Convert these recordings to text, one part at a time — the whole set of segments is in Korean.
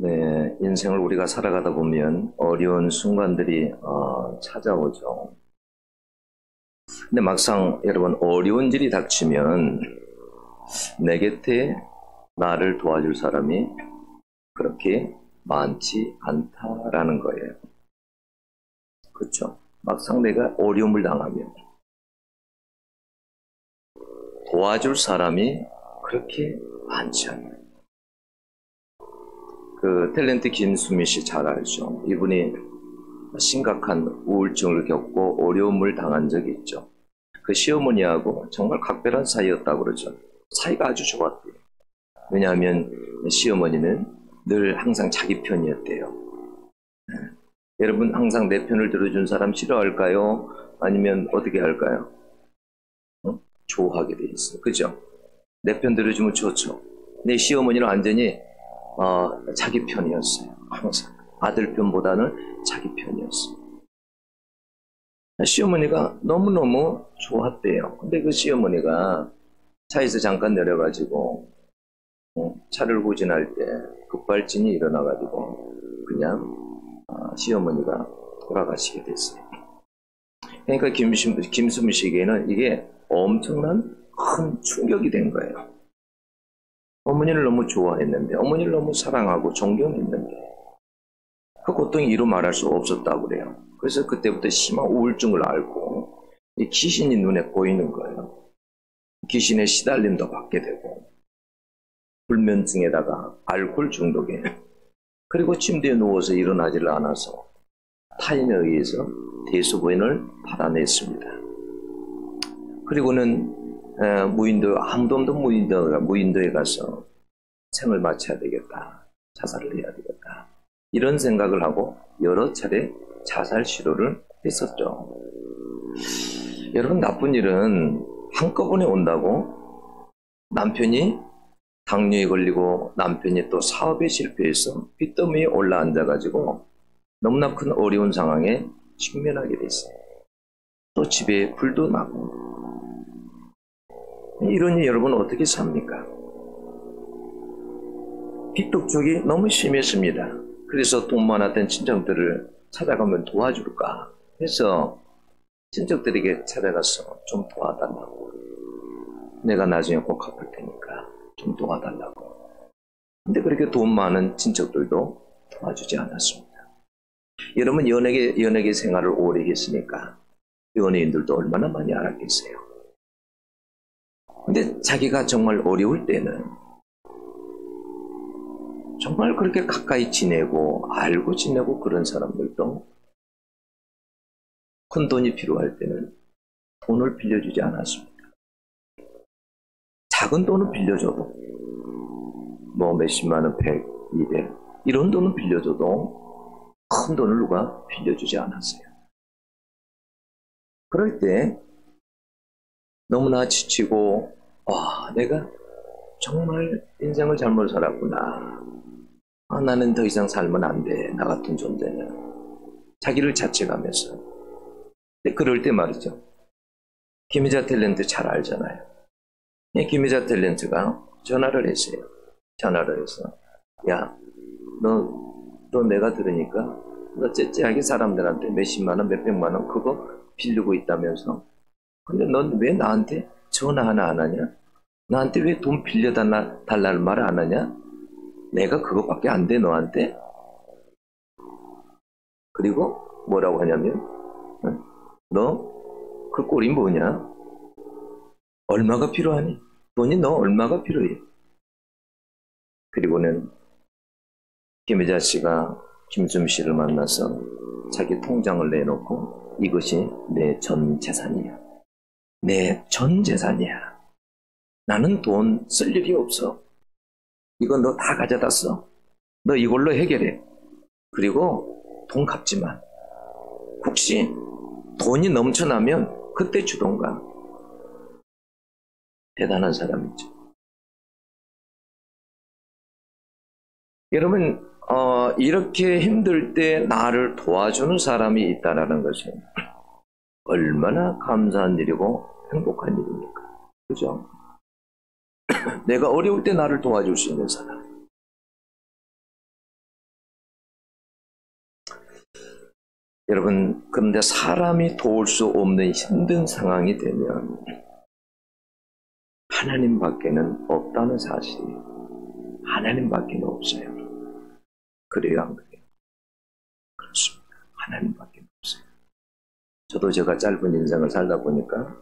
네, 인생을 우리가 살아가다 보면 어려운 순간들이 찾아오죠. 근데 막상 여러분 어려운 일이 닥치면 내 곁에 나를 도와줄 사람이 그렇게 많지 않다라는 거예요. 그렇죠? 막상 내가 어려움을 당하면 도와줄 사람이 그렇게 많지 않아요. 그 탤런트 김수미 씨 잘 알죠? 이분이 심각한 우울증을 겪고 어려움을 당한 적이 있죠. 그 시어머니하고 정말 각별한 사이였다고 그러죠. 사이가 아주 좋았대요. 왜냐하면 시어머니는 늘 항상 자기 편이었대요. 여러분 항상 내 편을 들어준 사람 싫어할까요? 아니면 어떻게 할까요? 좋아하게 돼 있어요. 그죠? 내 편 들어주면 좋죠. 내 시어머니는 완전히 자기 편이었어요. 항상 아들 편보다는 자기 편이었어요. 시어머니가 너무너무 좋았대요. 근데 그 시어머니가 차에서 잠깐 내려가지고 차를 후진할 때 급발진이 일어나가지고 그냥 시어머니가 돌아가시게 됐어요. 그러니까 김수미 씨에게는 이게 엄청난 큰 충격이 된 거예요. 어머니를 너무 좋아했는데, 어머니를 너무 사랑하고 존경했는데 그 고통이 이루 말할 수 없었다고 그래요. 그래서 그때부터 심한 우울증을 앓고 이 귀신이 눈에 보이는 거예요. 귀신의 시달림도 받게 되고 불면증에다가 알코올 중독에 그리고 침대에 누워서 일어나지를 않아서 타인에 의해서 대소변을 받아냈습니다. 그리고는 무인도 아무도 없는 무인도에 가서 생을 마쳐야 되겠다, 자살을 해야 되겠다 이런 생각을 하고 여러 차례 자살 시도를 했었죠. 여러분 나쁜 일은 한꺼번에 온다고 남편이 당뇨에 걸리고 남편이 또 사업에 실패해서 빚더미에 올라앉아가지고 너무나 큰 어려운 상황에 직면하게 됐어요. 또 집에 불도 나고 이러니 여러분 어떻게 삽니까? 빚독촉이 너무 심했습니다. 그래서 돈 많았던 친척들을 찾아가면 도와줄까 해서 친척들에게 찾아가서 좀 도와달라고, 내가 나중에 꼭 갚을 테니까 좀 도와달라고. 근데 그렇게 돈 많은 친척들도 도와주지 않았습니다. 여러분 연예계 생활을 오래 했으니까 연예인들도 얼마나 많이 알았겠어요. 근데 자기가 정말 어려울 때는 정말 그렇게 가까이 지내고 알고 지내고 그런 사람들도 큰 돈이 필요할 때는 돈을 빌려주지 않았습니다. 작은 돈은 빌려줘도 뭐 몇십만 원, 100, 200 이런 돈은 빌려줘도 큰 돈을 누가 빌려주지 않았어요. 그럴 때 너무나 지치고 내가 정말 인생을 잘못 살았구나. 나는 더 이상 살면 안 돼. 나 같은 존재는. 자기를 자책하면서. 근데 그럴 때 말이죠. 김희자 탤런트 잘 알잖아요. 김희자 탤런트가 전화를 했어요. 전화를 해서 야, 너 내가 들으니까 너 째째하게 사람들한테 몇십만 원, 몇백만 원 그거 빌리고 있다면서. 근데 넌 왜 나한테 전화 하나 안 하냐? 나한테 왜 돈 빌려달라는 말 안 하냐? 내가 그거밖에 안 돼 너한테? 그리고 뭐라고 하냐면 너 그 꼴이 뭐냐? 얼마가 필요하니? 돈이 너 얼마가 필요해? 그리고는 김혜자 씨가 김수미 씨를 만나서 자기 통장을 내놓고 이것이 내 전 재산이야. 내 전 재산이야. 나는 돈 쓸 일이 없어. 이거 너 다 가져다 써. 너 이걸로 해결해. 그리고 돈 갚지만 혹시 돈이 넘쳐나면 그때 주던가. 대단한 사람이죠. 여러분 이렇게 힘들 때 나를 도와주는 사람이 있다는 것은 얼마나 감사한 일이고 행복한 일입니까? 그죠? 내가 어려울 때 나를 도와줄 수 있는 사람. 여러분, 그런데 사람이 도울 수 없는 힘든 상황이 되면 하나님밖에는 없다는 사실이 하나님밖에는 없어요. 그래요, 안 그래요? 그렇습니다. 하나님밖에 없어요. 저도 제가 짧은 인생을 살다 보니까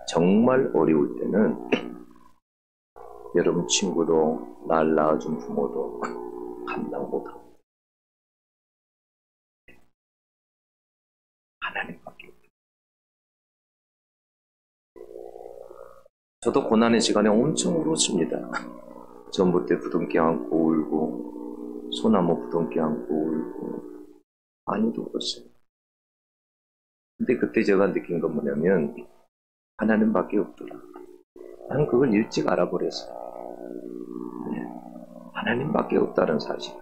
정말 어려울 때는 여러분 친구도 날 낳아준 부모도 감당 못하고 하나님밖에 없어요. 저도 고난의 시간에 엄청 울었습니다. 전봇대 부둥켜 안고 울고 소나무 부둥켜 안고 울고 많이도 울었어요. 근데 그때 제가 느낀 건 뭐냐면 하나님밖에 없더라. 나는 그걸 일찍 알아버렸어요. 네. 하나님밖에 없다는 사실.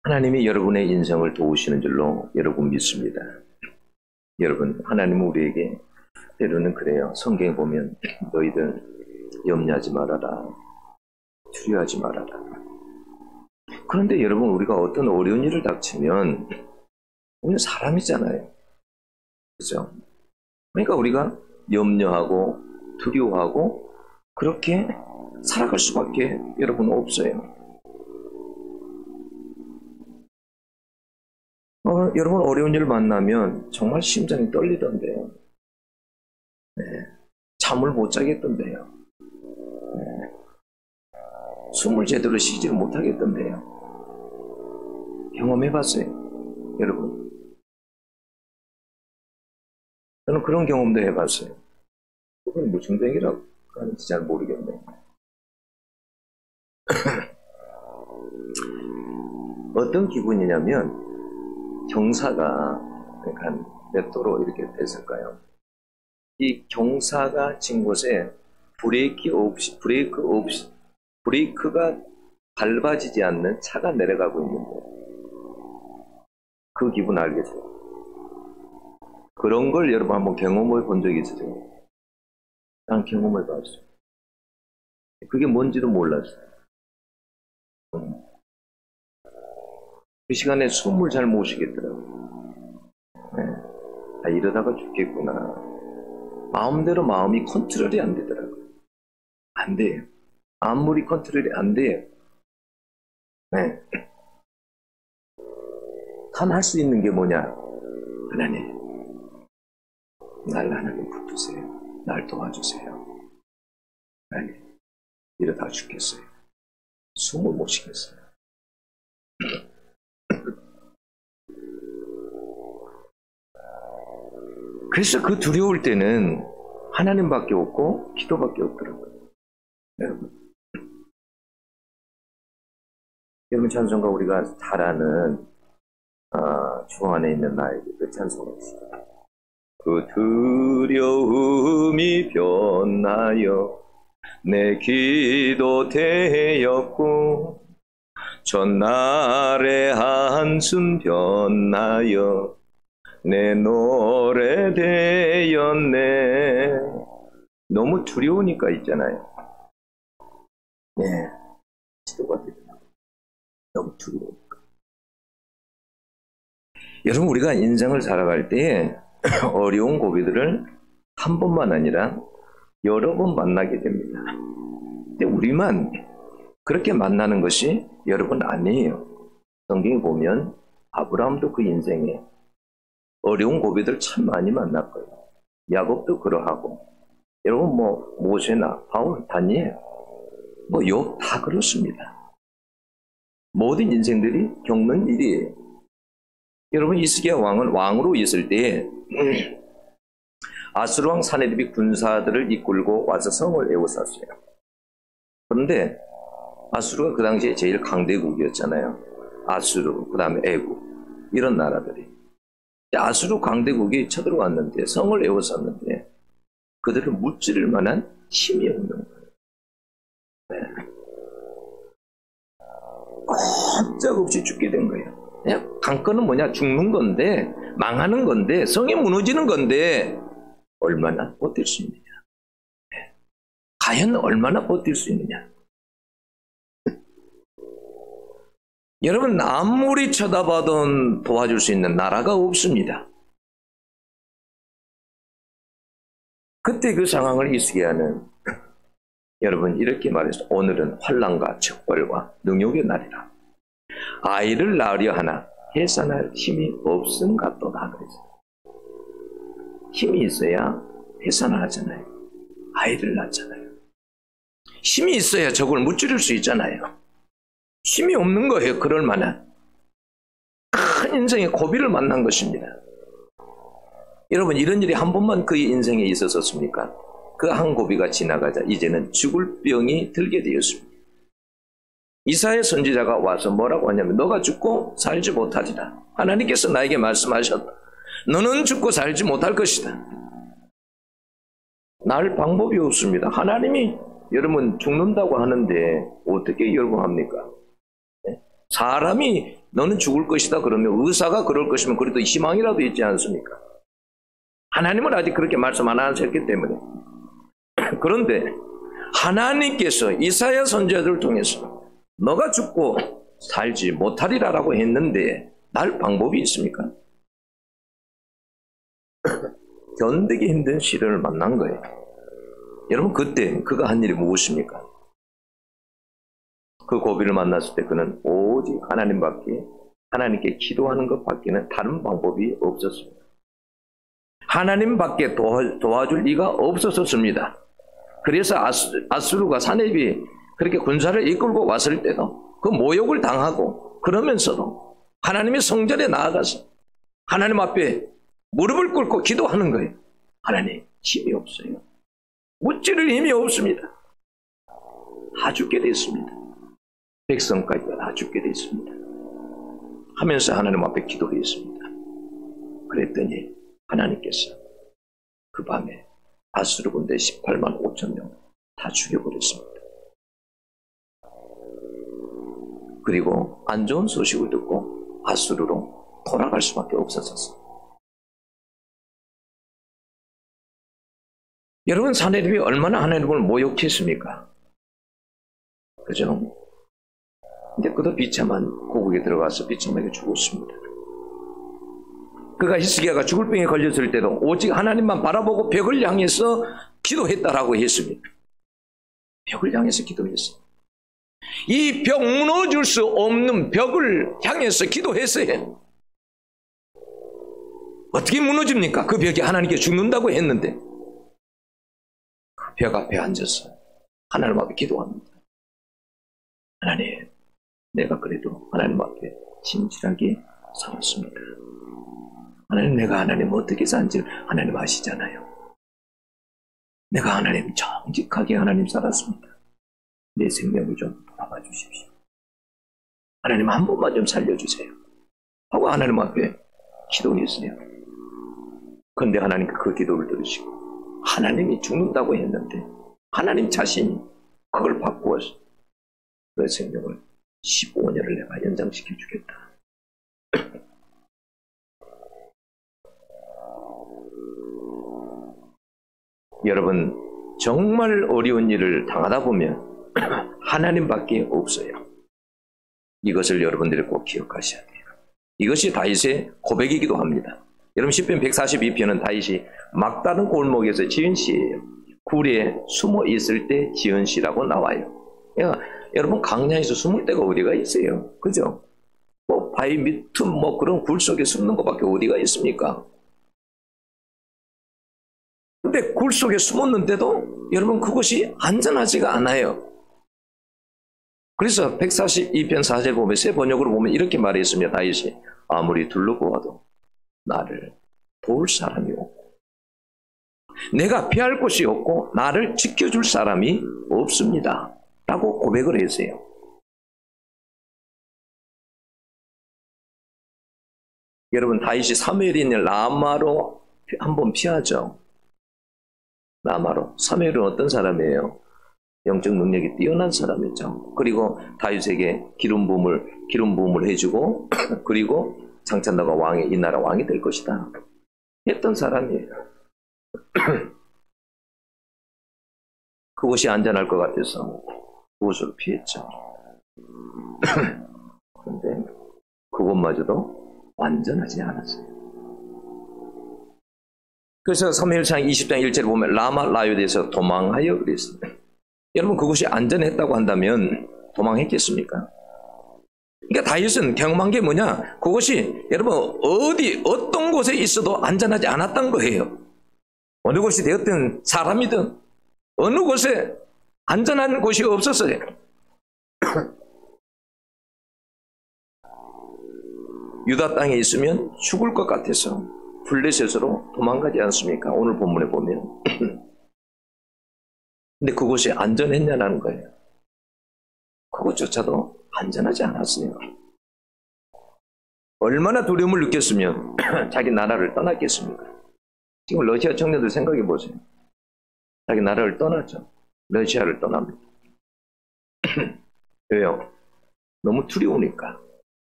하나님이 여러분의 인생을 도우시는 줄로 여러분 믿습니다. 여러분, 하나님은 우리에게 때로는 그래요. 성경에 보면 너희들 염려하지 말아라. 두려워하지 말아라. 그런데 여러분, 우리가 어떤 어려운 일을 닥치면 우리는 사람이잖아요. 그죠? 그러니까 우리가 염려하고 두려워하고 그렇게 살아갈 수밖에 여러분 없어요. 여러분 어려운 일을 만나면 정말 심장이 떨리던데요. 네. 잠을 못 자겠던데요. 네. 숨을 제대로 쉬지 못하겠던데요. 경험해봤어요, 여러분? 저는 그런 경험도 해봤어요. 그건 뭐 증상이라고 하는지 잘 모르겠네요. 어떤 기분이냐면 경사가 한 몇 도로 이렇게 됐을까요? 이 경사가 진 곳에 브레이크가 밟아지지 않는 차가 내려가고 있는데 그 기분 알겠어요? 그런 걸 여러분 한번 경험해 본 적이 있으세요? 난 경험해 봤어요. 그게 뭔지도 몰랐어요. 그 시간에 숨을 잘 못 쉬겠더라고요. 네. 아, 이러다가 죽겠구나. 마음대로 마음이 컨트롤이 안 되더라고요. 안 돼요. 아무리 컨트롤이 안 돼요. 네. 단 할 수 있는 게 뭐냐? 하나님, 날 하나님 붙드세요. 날 도와주세요. 하나님, 이러다 죽겠어요. 숨을 못 쉬겠어요. 그래서 그 두려울 때는 하나님밖에 없고 기도밖에 없더라고요. 여러분 찬송가 우리가 잘 아는 주 안에 있는 나에게 그 찬송가 있어요. 그 두려움이 변하여 내 기도 되었고 전날의 한숨 변하여 내 노래 되었네. 너무 두려우니까 있잖아요. 네, 기도가 되더라고요. 너무 두려우니까. 여러분, 우리가 인생을 살아갈 때 어려운 고비들을 한 번만 아니라 여러 번 만나게 됩니다. 근데 우리만 그렇게 만나는 것이 여러분 아니에요. 성경에 보면 아브라함도 그 인생에 어려운 고비들 참 많이 만났고요. 야곱도 그러하고, 여러분 뭐 모세나 바울, 다니엘, 뭐 욥 다 그렇습니다. 모든 인생들이 겪는 일이에요. 여러분 히스기야 왕은 왕으로 있을 때 아수르 왕 사네립이 군사들을 이끌고 와서 성을 에워쌌어요. 그런데 아수르가 그 당시에 제일 강대국이었잖아요. 아수르, 그 다음에 애국, 이런 나라들이. 아수르 강대국이 쳐들어왔는데, 성을 에워쌌는데 그들을 무찌를 만한 힘이 없는 거예요. 네. 꼼짝없이 죽게 된 거예요. 그냥 관건은 뭐냐? 죽는 건데, 망하는 건데, 성이 무너지는 건데 얼마나 버틸 수 있느냐? 네. 과연 얼마나 버틸 수 있느냐? 여러분 아무리 쳐다봐도 도와줄 수 있는 나라가 없습니다. 그때 그 상황을 이기게 하는 여러분 이렇게 말해서 오늘은 환난과 척벌과 능욕의 날이라. 아이를 낳으려 하나 해산할 힘이 없음 같도다 그랬어요. 힘이 있어야 해산을 하잖아요. 아이를 낳잖아요. 힘이 있어야 저걸 무찌를 수 있잖아요. 힘이 없는 거예요. 그럴 만한 큰 인생의 고비를 만난 것입니다. 여러분 이런 일이 한 번만 그의 인생에 있었습니까? 그 한 고비가 지나가자 이제는 죽을 병이 들게 되었습니다. 이사야 선지자가 와서 뭐라고 하냐면 너가 죽고 살지 못하리라. 하나님께서 나에게 말씀하셨다. 너는 죽고 살지 못할 것이다. 날 방법이 없습니다. 하나님이 여러분 죽는다고 하는데 어떻게 여러분 합니까? 사람이 너는 죽을 것이다 그러면 의사가 그럴 것이면 그래도 희망이라도 있지 않습니까? 하나님은 아직 그렇게 말씀 안 하셨기 때문에. 그런데 하나님께서 이사야 선지자들을 통해서 너가 죽고 살지 못하리라라고 했는데 날 방법이 있습니까? 견디기 힘든 시련을 만난 거예요. 여러분 그때 그가 한 일이 무엇입니까? 그 고비를 만났을 때 그는 오직 하나님께 기도하는 것밖에는 다른 방법이 없었습니다. 하나님밖에 도와줄 리가 없었습니다. 그래서 아수르가 사내비 그렇게 군사를 이끌고 왔을 때도 그 모욕을 당하고 그러면서도 하나님의 성전에 나아가서 하나님 앞에 무릎을 꿇고 기도하는 거예요. 하나님 힘이 없어요. 무찌를 힘이 없습니다. 다 죽게 됐습니다. 백성까지 다 죽게 됐습니다. 하면서 하나님 앞에 기도했습니다. 그랬더니 하나님께서 그 밤에 아수르 군대 18만 5천 명 다 죽여버렸습니다. 그리고 안 좋은 소식을 듣고 아수르로 돌아갈 수밖에 없었어요. 여러분 사내립이 얼마나 하나님을 모욕했습니까? 그죠? 근데 그도 비참한 고국에 들어가서 비참하게 죽었습니다. 그가 히스기야가 죽을 병에 걸렸을 때도 오직 하나님만 바라보고 벽을 향해서 기도했다라고 했습니다. 벽을 향해서 기도했어요. 이 벽 무너질 수 없는 벽을 향해서 기도했어요. 어떻게 무너집니까? 그 벽이 하나님께 죽는다고 했는데 그 벽 앞에 앉아서 하나님 앞에 기도합니다. 하나님, 내가 그래도 하나님 앞에 진실하게 살았습니다. 하나님, 내가 하나님 어떻게 산지 하나님 아시잖아요. 내가 하나님 정직하게 하나님 살았습니다. 내 생명을 좀 돌아봐 주십시오. 하나님 한 번만 좀 살려주세요. 하고 하나님 앞에 기도했어요. 그런데 하나님께 그 기도를 들으시고 하나님이 죽는다고 했는데 하나님 자신이 그걸 바꾸어서 그 생명을 15년을 내가 연장시켜 주겠다. 여러분 정말 어려운 일을 당하다 보면 하나님밖에 없어요. 이것을 여러분들이 꼭 기억하셔야 돼요. 이것이 다윗의 고백이기도 합니다. 여러분 시편 142편은 다윗이 막다른 골목에서 지은 시예요. 굴에 숨어 있을 때 지은 시라고 나와요. 여러분 강야에서 숨을 데가 어디가 있어요? 그죠? 뭐 바위 밑 뭐 그런 굴 속에 숨는 것밖에 어디가 있습니까? 근데 굴 속에 숨었는데도 여러분 그것이 안전하지가 않아요. 그래서 142편 4절 보면 새 번역으로 보면 이렇게 말했습니다. 다윗이 아무리 둘러보아도 나를 도울 사람이 없고 내가 피할 곳이 없고 나를 지켜줄 사람이 없습니다 라고 고백을 했어요. 여러분 다윗이 사무엘이 있는 라마로 한번 피하죠. 라마로. 사무엘은 어떤 사람이에요? 영적 능력이 뛰어난 사람이죠. 그리고 다윗에게 기름 부음을 해주고 그리고 장차 너가 이 나라 왕이 될 것이다 했던 사람이에요. 그곳이 안전할 것 같아서 그곳으로 피했죠. 그런데 그것마저도 완전하지 않았어요. 그래서 사무엘상 20장 1절에 보면 라마 라요드에서 도망하여 그랬습니다. 여러분 그것이 안전했다고 한다면 도망했겠습니까? 그러니까 다윗은 경험한 게 뭐냐? 그것이 여러분 어떤 곳에 있어도 안전하지 않았던 거예요. 어느 곳이 되었든 사람이든 어느 곳에 안전한 곳이 없었어요. 유다 땅에 있으면 죽을 것 같아서 블레셋으로 도망가지 않습니까? 오늘 본문에 보면. 근데 그곳이 안전했냐는 거예요. 그것조차도 안전하지 않았어요. 얼마나 두려움을 느꼈으면 자기 나라를 떠났겠습니까? 지금 러시아 청년들 생각해 보세요. 자기 나라를 떠났죠. 러시아를 떠납니다. 왜요? 너무 두려우니까.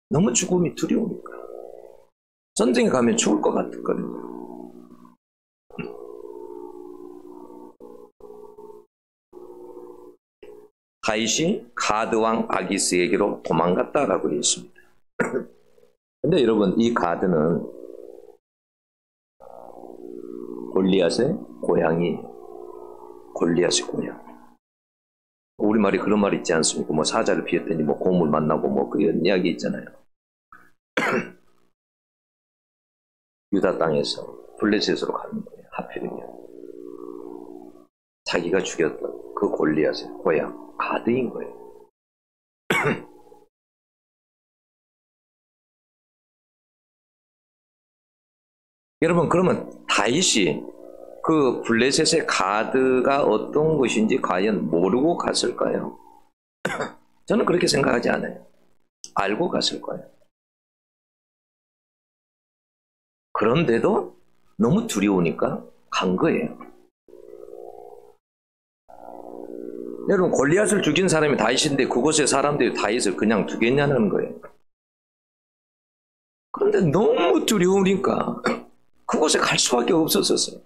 너무 죽음이 두려우니까. 전쟁에 가면 죽을 것 같거든요. 다윗이 가드 왕 아기스에게로 도망갔다라고 되어 있습니다. 근데 여러분 이 가드는 골리앗의 고향이 골리앗의 고향. 우리말이 그런 말 있지 않습니까? 뭐 사자를 피했더니 뭐 곰을 만나고 뭐 그런 이야기 있잖아요. 유다 땅에서 블레셋으로 가는 거예요. 하필이면 자기가 죽였던 그 골리앗의 고향 가드인 거예요. 여러분 그러면 다윗이 그 블레셋의 가드가 어떤 것인지 과연 모르고 갔을까요? 저는 그렇게 생각하지 않아요. 알고 갔을 거예요. 그런데도 너무 두려우니까 간 거예요. 여러분 골리앗을 죽인 사람이 다윗인데 그곳에 사람들이 다윗을 그냥 두겠냐는 거예요. 그런데 너무 두려우니까 그곳에 갈 수밖에 없었어요.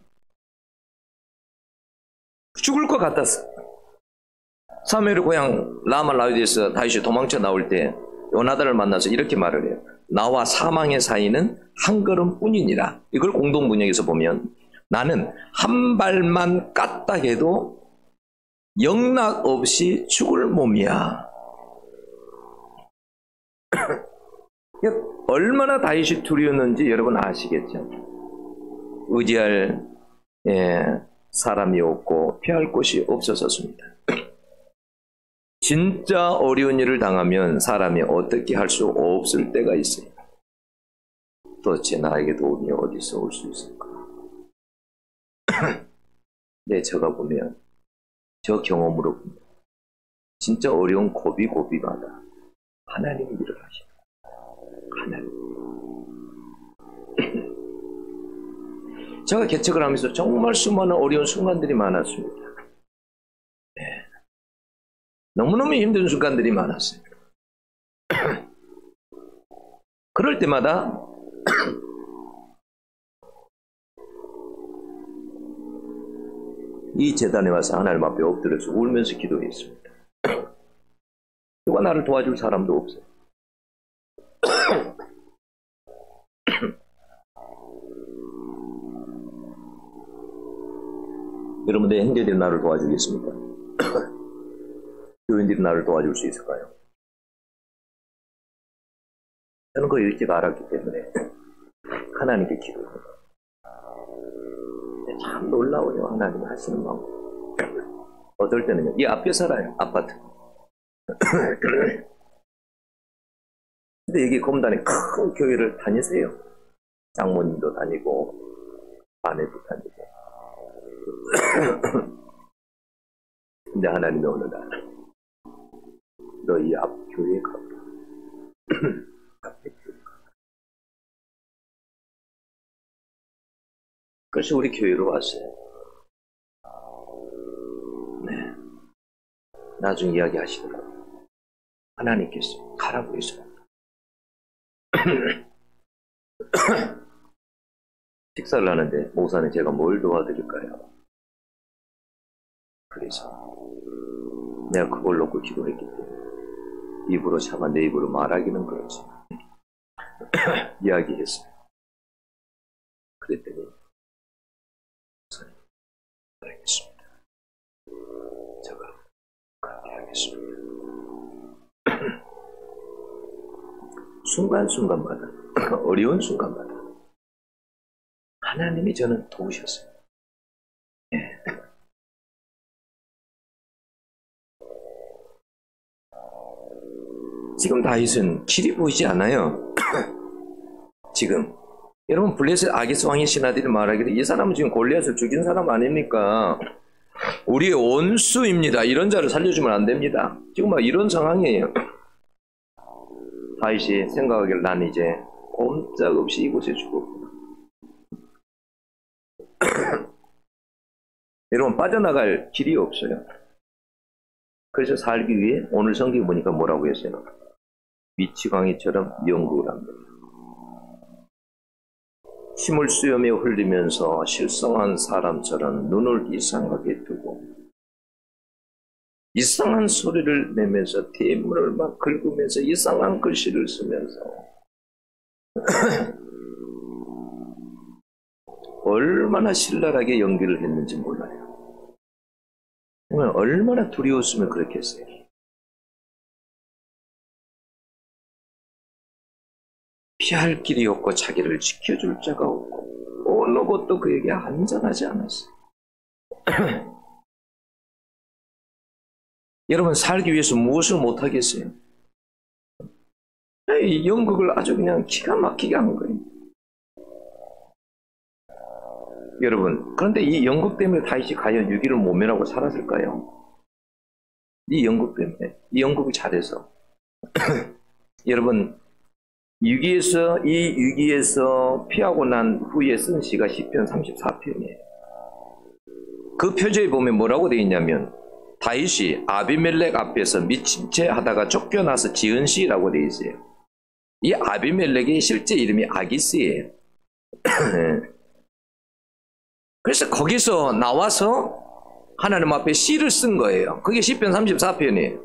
죽을 것 같았어. 사무엘의 고향 라마 라우디에서 다윗이 도망쳐 나올 때 요나단을 만나서 이렇게 말을 해요. 나와 사망의 사이는 한 걸음뿐이니라. 이걸 공동번역에서 보면 나는 한 발만 깠다 해도 영락 없이 죽을 몸이야. 얼마나 다윗이 두려웠는지 여러분 아시겠죠? 의지할 사람이 없고 피할 곳이 없었습니다. 진짜 어려운 일을 당하면 사람이 어떻게 할 수 없을 때가 있어요. 도대체 나에게 도움이 어디서 올 수 있을까? 네, 제가 보면 저 경험으로 보면 진짜 어려운 고비마다 하나님이 일을 하십니다. 하나님. 제가 개척을 하면서 정말 수많은 어려운 순간들이 많았습니다. 네. 너무너무 힘든 순간들이 많았어요. 그럴 때마다 이 재단에 와서 하나님 앞에 엎드려서 울면서 기도했습니다. 누가 나를 도와줄 사람도 없어요. 여러분들 형제들이 나를 도와주겠습니까? 교인들이 나를 도와줄 수 있을까요? 저는 그 일찍 알았기 때문에 하나님께 기도합니다. 참 놀라워요. 하나님이 하시는 방법. 어떨 때는요. 이 앞에 살아요. 아파트. 근데 여기 검단에 큰 교회를 다니세요. 장모님도 다니고 아내도 다니고. 근데 하나님이 어느 날 너희 앞 교회에 가보라. 앞에 교회에 가보라. 그래서 우리 교회로 왔어요. 네. 나중에 이야기 하시더라고요. 하나님께서 가라고 해서 식사를 하는데 목사님 제가 뭘 도와드릴까요? 그래서 내가 그걸 놓고 기도했기 때문에 입으로 참아 내 입으로 말하기는 그렇지 이야기했어요. 그랬더니 알겠습니다. 제가 그렇게 하겠습니다. 순간순간마다 어려운 순간마다 하나님이 저는 도우셨어요. 예. 지금 다윗은 길이 보이지 않아요. 지금 여러분 블레셋 아기스 왕의 신하들이 말하기를 이 사람은 지금 골리앗을 죽인 사람 아닙니까? 우리의 원수입니다. 이런 자를 살려주면 안 됩니다. 지금 막 이런 상황이에요. 다윗이 생각하기를 난 이제 꼼짝없이 이곳에 죽었구나. 여러분 빠져나갈 길이 없어요. 그래서 살기 위해 오늘 성경 보니까 뭐라고 했어요? 미치광이처럼 연구를 합니다. 힘을 수염에 흘리면서 실성한 사람처럼 눈을 이상하게 뜨고 이상한 소리를 내면서 대문을 막 긁으면서 이상한 글씨를 쓰면서 얼마나 신랄하게 연기를 했는지 몰라요. 정말 얼마나 두려웠으면 그렇게 했어요. 피할 길이 없고 자기를 지켜줄 자가 없고 어느 것도 그에게 안전하지 않았어요. 여러분 살기 위해서 무엇을 못하겠어요? 이 연극을 아주 그냥 기가 막히게 한 거예요. 여러분 그런데 이 연극 때문에 다윗이 과연 위기를 모면하고 살았을까요? 이 연극 때문에 이 연극을 잘해서 여러분 이 위기에서 피하고 난 후에 쓴 시가 시편 34편이에요. 그 표제에 보면 뭐라고 되어 있냐면 다윗이 아비멜렉 앞에서 미친 채 하다가 쫓겨나서 지은 시라고 되어 있어요. 이 아비멜렉의 실제 이름이 아기스예요. 그래서 거기서 나와서 하나님 앞에 시를 쓴 거예요. 그게 시편 34편이에요.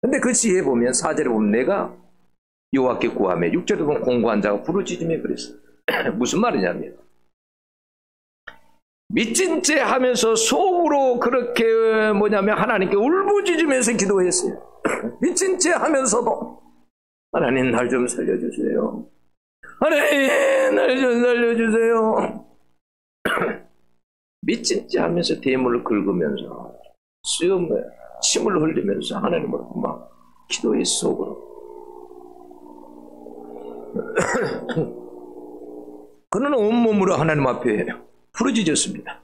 근데 그 시에 보면 4절에 보면 내가 여호와께 구하며 6절에 보면 공고한 자가 부르짖으며 그랬어요. 무슨 말이냐면 미친 채 하면서 속으로 그렇게 하나님께 울부짖으면서 기도했어요. 미친 채 하면서도 하나님 날 좀 살려주세요. 하나님 날 좀 살려주세요. 미친 채 하면서 대문을 긁으면서 수염에 침을 흘리면서 하나님을 막 기도했어 속으로. 그는 온몸으로 하나님 앞에 부르짖었습니다.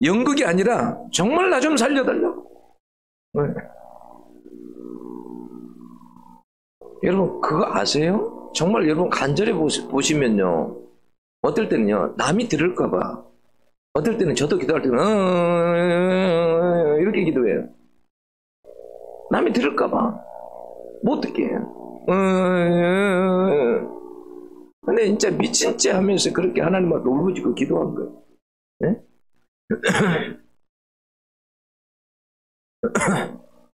연극이 아니라 정말 나 좀 살려달라고. 네. 여러분 그거 아세요? 정말 여러분 간절히 보시면요 어떨 때는요 남이 들을까봐 어떨 때는 저도 기도할 때는 이렇게 기도해요. 남이 들을까봐 못 듣게 해요. 근데 진짜 미친 채 하면서 그렇게 하나님 앞에 울부짖고 기도한 거예요. 네?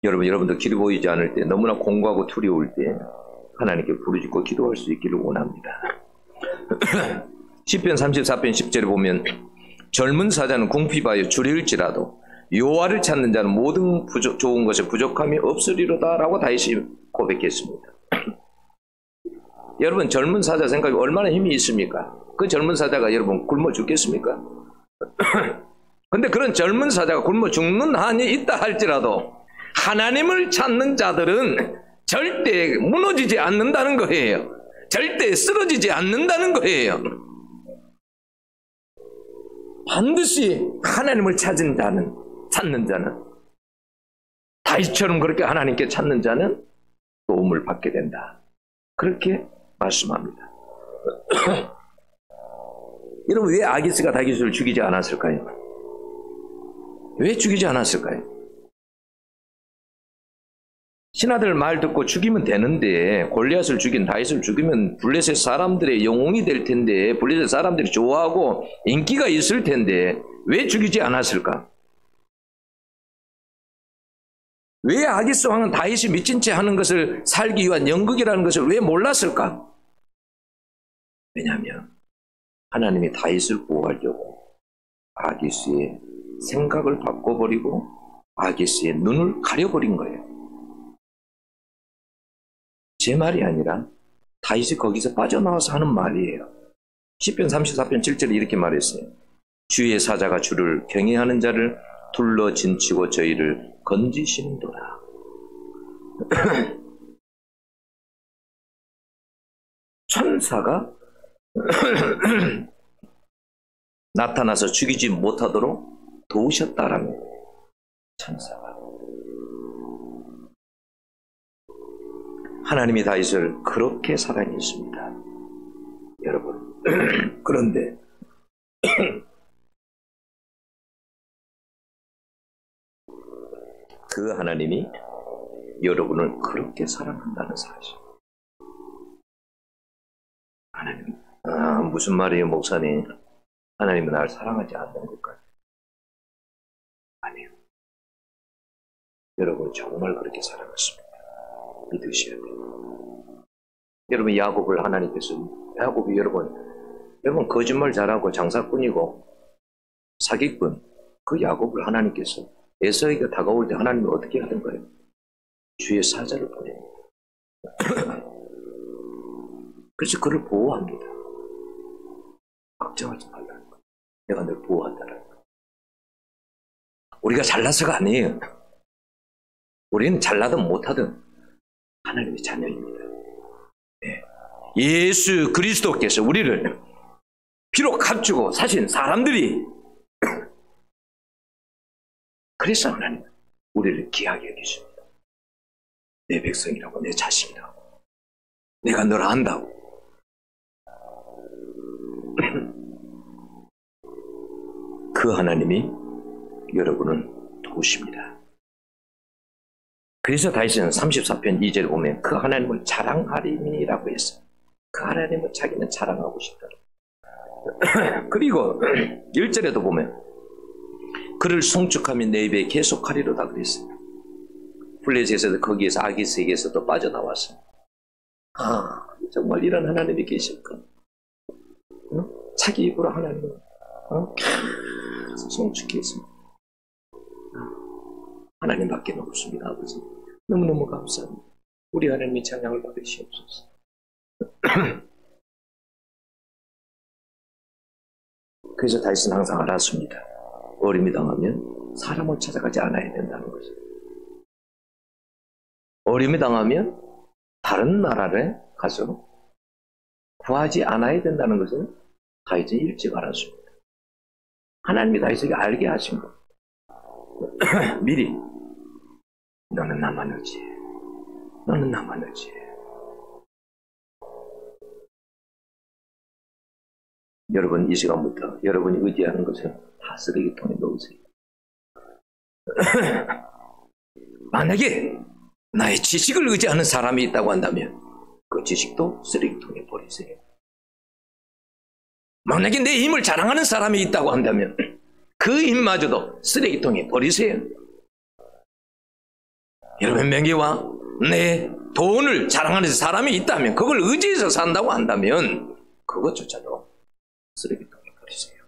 여러분도 길이 보이지 않을 때 너무나 공고하고 두려울 때 하나님께 부르짖고 기도할 수 있기를 원합니다. 시편 34편 10절에 보면 젊은 사자는 궁핍하여 줄일지라도 여호와를 찾는 자는 모든 좋은 것에 부족함이 없으리로다 라고 다윗이 고백했습니다. 여러분 젊은 사자 생각이 얼마나 힘이 있습니까? 그 젊은 사자가 여러분 굶어 죽겠습니까? 근데 그런 젊은 사자가 굶어 죽는 한이 있다 할지라도 하나님을 찾는 자들은 절대 무너지지 않는다는 거예요. 절대 쓰러지지 않는다는 거예요. 반드시 하나님을 찾는 자는 다윗처럼 그렇게 하나님께 찾는 자는 도움을 받게 된다. 그렇게 말씀합니다. 여러분 왜 아기스가 다윗을 죽이지 않았을까요? 왜 죽이지 않았을까요? 신하들 말 듣고 죽이면 되는데 골리앗을 죽인 다윗을 죽이면 블레셋 사람들의 영웅이 될 텐데 블레셋 사람들이 좋아하고 인기가 있을 텐데 왜 죽이지 않았을까? 왜 아기스 왕은 다윗이 미친 채 하는 것을 살기 위한 연극이라는 것을 왜 몰랐을까? 왜냐하면 하나님이 다윗을 구하려고 아기스의 생각을 바꿔버리고 아기스의 눈을 가려버린 거예요. 제 말이 아니라 다윗이 거기서 빠져나와서 하는 말이에요. 시편 34편 7절에 이렇게 말했어요. 주의 사자가 주를 경외하는 자를 둘러 진치고 저희를 건지시는도다. 천사가 나타나서 죽이지 못하도록 도우셨다라는 거예요. 천사가. 하나님이 다윗을 그렇게 사랑했습니다. 여러분. 그런데 그 하나님이 여러분을 그렇게 사랑한다는 사실. 하나님, 무슨 말이에요, 목사님? 하나님은 나를 사랑하지 않는 것 같아요. 아니요. 여러분 정말 그렇게 사랑했습니다. 믿으셔야 돼요. 여러분 야곱을 하나님께서, 야곱이 여러분 거짓말 잘하고 장사꾼이고 사기꾼, 그 야곱을 하나님께서 에서에게 다가올 때 하나님이 어떻게 하는 거예요? 주의 사자를 보냅니다. 그래서 그를 보호합니다. 걱정하지 말라는 거예요. 내가 널 보호한다는 거예요. 우리가 잘나서가 아니에요. 우리는 잘나든 못하든 하나님의 자녀입니다. 네. 예수 그리스도께서 우리를 비록 값주고 사신 사람들이 그래서 하나님 우리를 귀하게 여기십니다. 내 백성이라고, 내 자식이라고, 내가 널 안다고. 그 하나님이 여러분을 도우십니다. 그래서 다윗은 34편 2절에 보면 그 하나님을 자랑하리니라고 했어요. 그 하나님을 자기는 자랑하고 싶다. 그리고 1절에도 보면 그를 송축하며 내 입에 계속하리로다 그랬어요. 블레셋에서도 거기에서 아기스에게서도 빠져나왔어요. 정말 이런 하나님이 계실까? 자기 입으로 하나님을 계속 송축해서 하나님밖에 없습니다. 아버지 너무너무 감사합니다. 우리 하나님이 찬양을 받으시옵소서. 그래서 다윗은 항상 알았습니다. 어림이 당하면 사람을 찾아가지 않아야 된다는 거죠. 어림이 당하면 다른 나라에 가서 구하지 않아야 된다는 것을 다윗은 일찍 알았습니다. 하나님이 다윗에게 알게 하신 것. 미리 너는 나만 의지해. 너는 나만 의지해. 여러분 이 시간부터 여러분이 의지하는 것을 다 쓰레기통에 넣으세요. 만약에 나의 지식을 의지하는 사람이 있다고 한다면 그 지식도 쓰레기통에 버리세요. 만약에 내 힘을 자랑하는 사람이 있다고 한다면 그 힘마저도 쓰레기통에 버리세요. 여러분 명예와 내 돈을 자랑하는 사람이 있다면 그걸 의지해서 산다고 한다면 그것조차도 쓰레기통에 버리세요.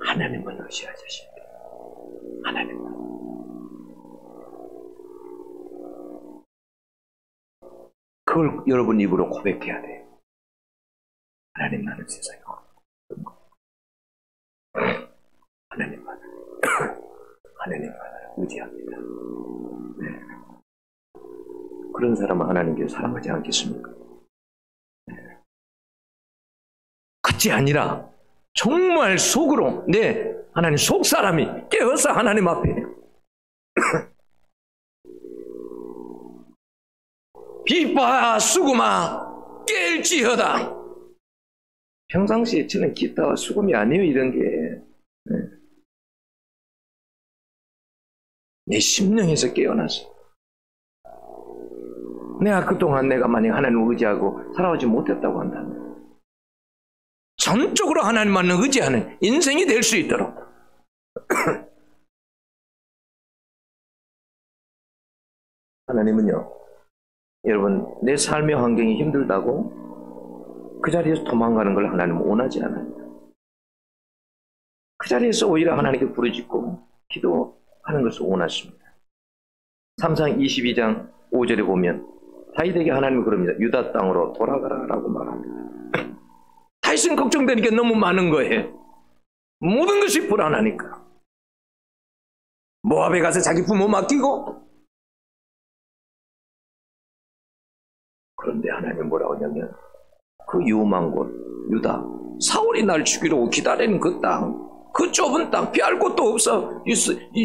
하나님만 의지하십시오. 하나님만. 그걸 여러분 입으로 고백해야 돼요. 하나님 나는 세상에 없는 거. 하나님만 의지합니다. 네. 그런 사람은 하나님께 사랑하지 않겠습니까? 네. 그치 아니라 정말 속으로 하나님 속 사람이 깨어서 하나님 앞에 비파 수구마 깰지어다. 평상시에 치는 기타와 수금이 아니에요. 이런 게 내 심령에서 깨어나서 내가 그동안 내가 만약 하나님을 의지하고 살아오지 못했다고 한다면 전적으로 하나님만 의지하는 인생이 될 수 있도록 하나님은요, 여러분, 내 삶의 환경이 힘들다고 그 자리에서 도망가는 걸 하나님은 원하지 않아요. 그 자리에서 오히려 하나님께 부르짖고 기도하는 것을 원하십니다. 3상 22장 5절에 보면 다윗에게 하나님이 그럽니다. 유다 땅으로 돌아가라 라고 말합니다. 다윗은 걱정되니까 너무 많은 거예요. 모든 것이 불안하니까. 모압에 가서 자기 부모 맡기고, 그런데 하나님은 뭐라고 하냐면 그 유망 곳 유다, 사울이 날 죽이려고 기다리는 그 땅, 그 좁은 땅, 피할 곳도 없어.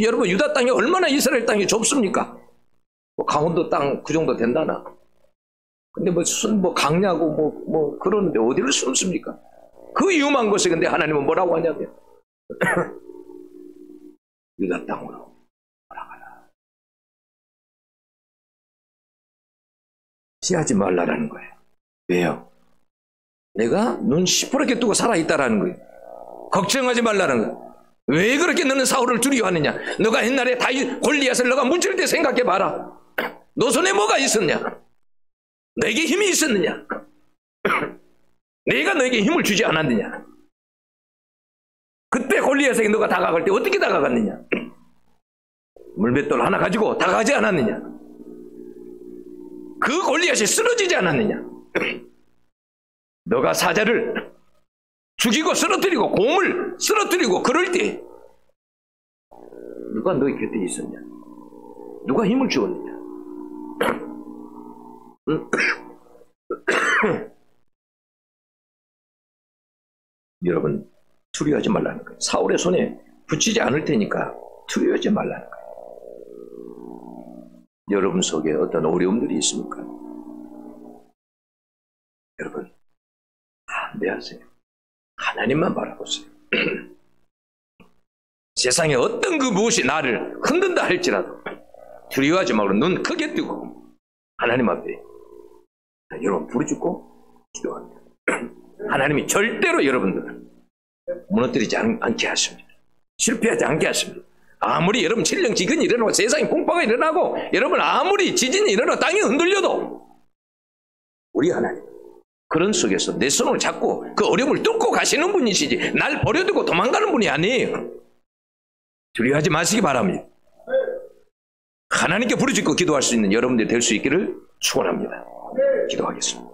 여러분, 유다 땅이 얼마나 이스라엘 땅이 좁습니까? 뭐 강원도 땅 그 정도 된다나. 근데 뭐 강냐고 그러는데 어디를 숨습니까? 그 위험한 곳에 근데 하나님은 뭐라고 하냐면 유다 땅으로 돌아가라. 피하지 말라라는 거예요. 왜요? 내가 눈 시퍼렇게 뜨고 살아있다라는 거예요. 걱정하지 말라는 거예요. 왜 그렇게 너는 사울을 두려워하느냐? 너가 옛날에 다윗 골리앗을 너가 무찔 때 생각해봐라. 너 손에 뭐가 있었냐? 내게 힘이 있었느냐? 내가 너에게 힘을 주지 않았느냐? 그때 골리앗에게 너가 다가갈 때 어떻게 다가갔느냐? 물맷돌 하나 가지고 다가가지 않았느냐? 그 골리앗이 쓰러지지 않았느냐? 너가 사자를 죽이고 쓰러뜨리고 곰을 쓰러뜨리고 그럴 때 누가 너의 곁에 있었냐? 누가 힘을 주었느냐? 여러분, 두려워하지 말라는 거예요. 사울의 손에 붙이지 않을 테니까 두려워하지 말라는 거예요. 여러분 속에 어떤 어려움들이 있습니까? 여러분, 담대하세요. 하나님만 바라보세요. 세상에 어떤 그 무엇이 나를 흔든다 할지라도 두려워하지 말고 눈 크게 뜨고 하나님 앞에 여러분 부르짖고 기도합니다. 하나님이 절대로 여러분들을 무너뜨리지 않게 하십니다. 실패하지 않게 하십니다. 아무리 여러분 질병지근이 일어나고 세상에 풍파가 일어나고 여러분 아무리 지진이 일어나고 땅이 흔들려도 우리 하나님 그런 속에서 내 손을 잡고 그 어려움을 뚫고 가시는 분이시지 날 버려두고 도망가는 분이 아니에요. 두려워하지 마시기 바랍니다. 하나님께 부르짖고 기도할 수 있는 여러분들이 될 수 있기를 축원합니다. 기도하겠습니다.